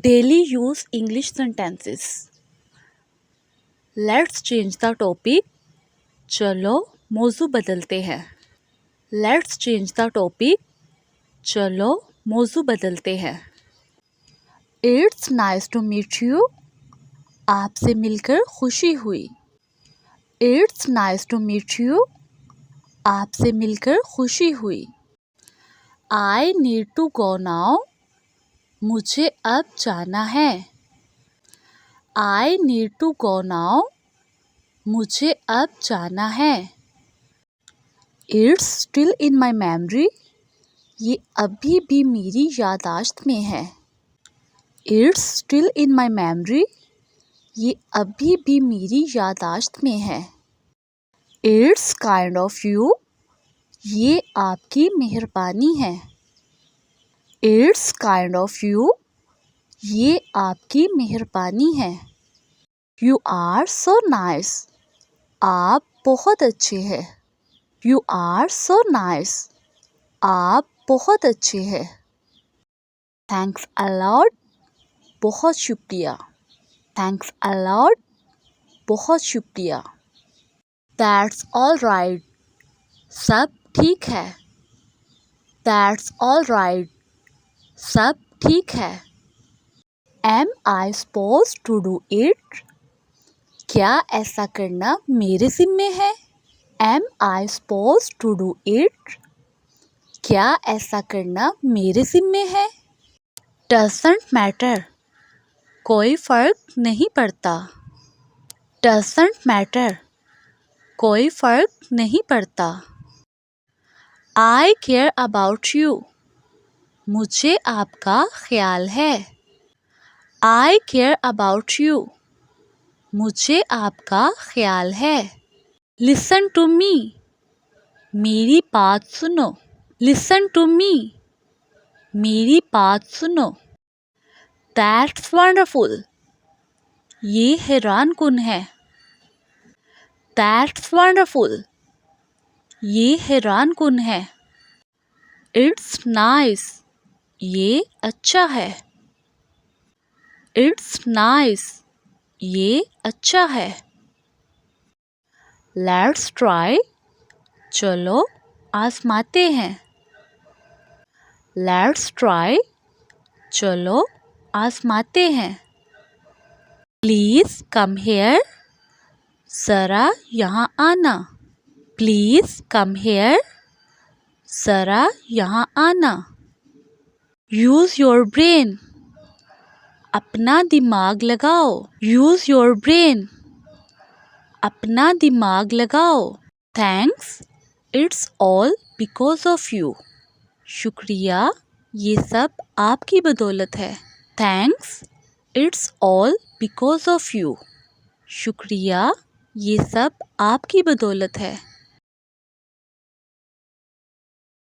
Daily use English sentences. Let's change the topic. चलो मौजू बदलते हैं. Let's change the topic. चलो मौजू बदलते हैं. It's nice to meet you. आपसे मिलकर खुशी हुई. It's nice to meet you. आपसे मिलकर खुशी हुई. I need to go now. मुझे अब जाना है. I need to go now. मुझे अब जाना है. It's still in my memory. ये अभी भी मेरी यादाश्त में है. It's still in my memory. ये अभी भी मेरी यादाश्त में है. It's kind of you. ये आपकी मेहरबानी है. It's kind of you. ये आपकी मेहरबानी है. You are so nice. आप बहुत अच्छे हैं. You are so nice. आप बहुत अच्छे हैं. Thanks a lot. बहुत शुक्रिया. Thanks a lot. बहुत शुक्रिया. That's all right. सब ठीक है. That's all right. सब ठीक है. Am I supposed to do it? क्या ऐसा करना मेरे ज़िम्मे है? Am I supposed to do it? क्या ऐसा करना मेरे ज़िम्मे है? Doesn't matter. कोई फ़र्क नहीं पड़ता. Doesn't matter. कोई फ़र्क नहीं पड़ता. I care about you. मुझे आपका ख्याल है. I care about you. मुझे आपका ख्याल है. Listen to me. मेरी बात सुनो. Listen to me. मेरी बात सुनो. That's wonderful. ये हैरानकुन है. That's wonderful. ये हैरानकुन है. It's nice. ये अच्छा है. It's nice. ये अच्छा है. Let's try. चलो आजमाते हैं. Let's try. चलो आजमाते हैं. Please come here. ज़रा यहाँ आना. Please come here. ज़रा यहाँ आना. Use your brain. अपना दिमाग लगाओ. Use your brain. अपना दिमाग लगाओ. Thanks. It's all because of you. शुक्रिया. ये सब आपकी बदौलत है. Thanks. It's all because of you. शुक्रिया. ये सब आपकी बदौलत है.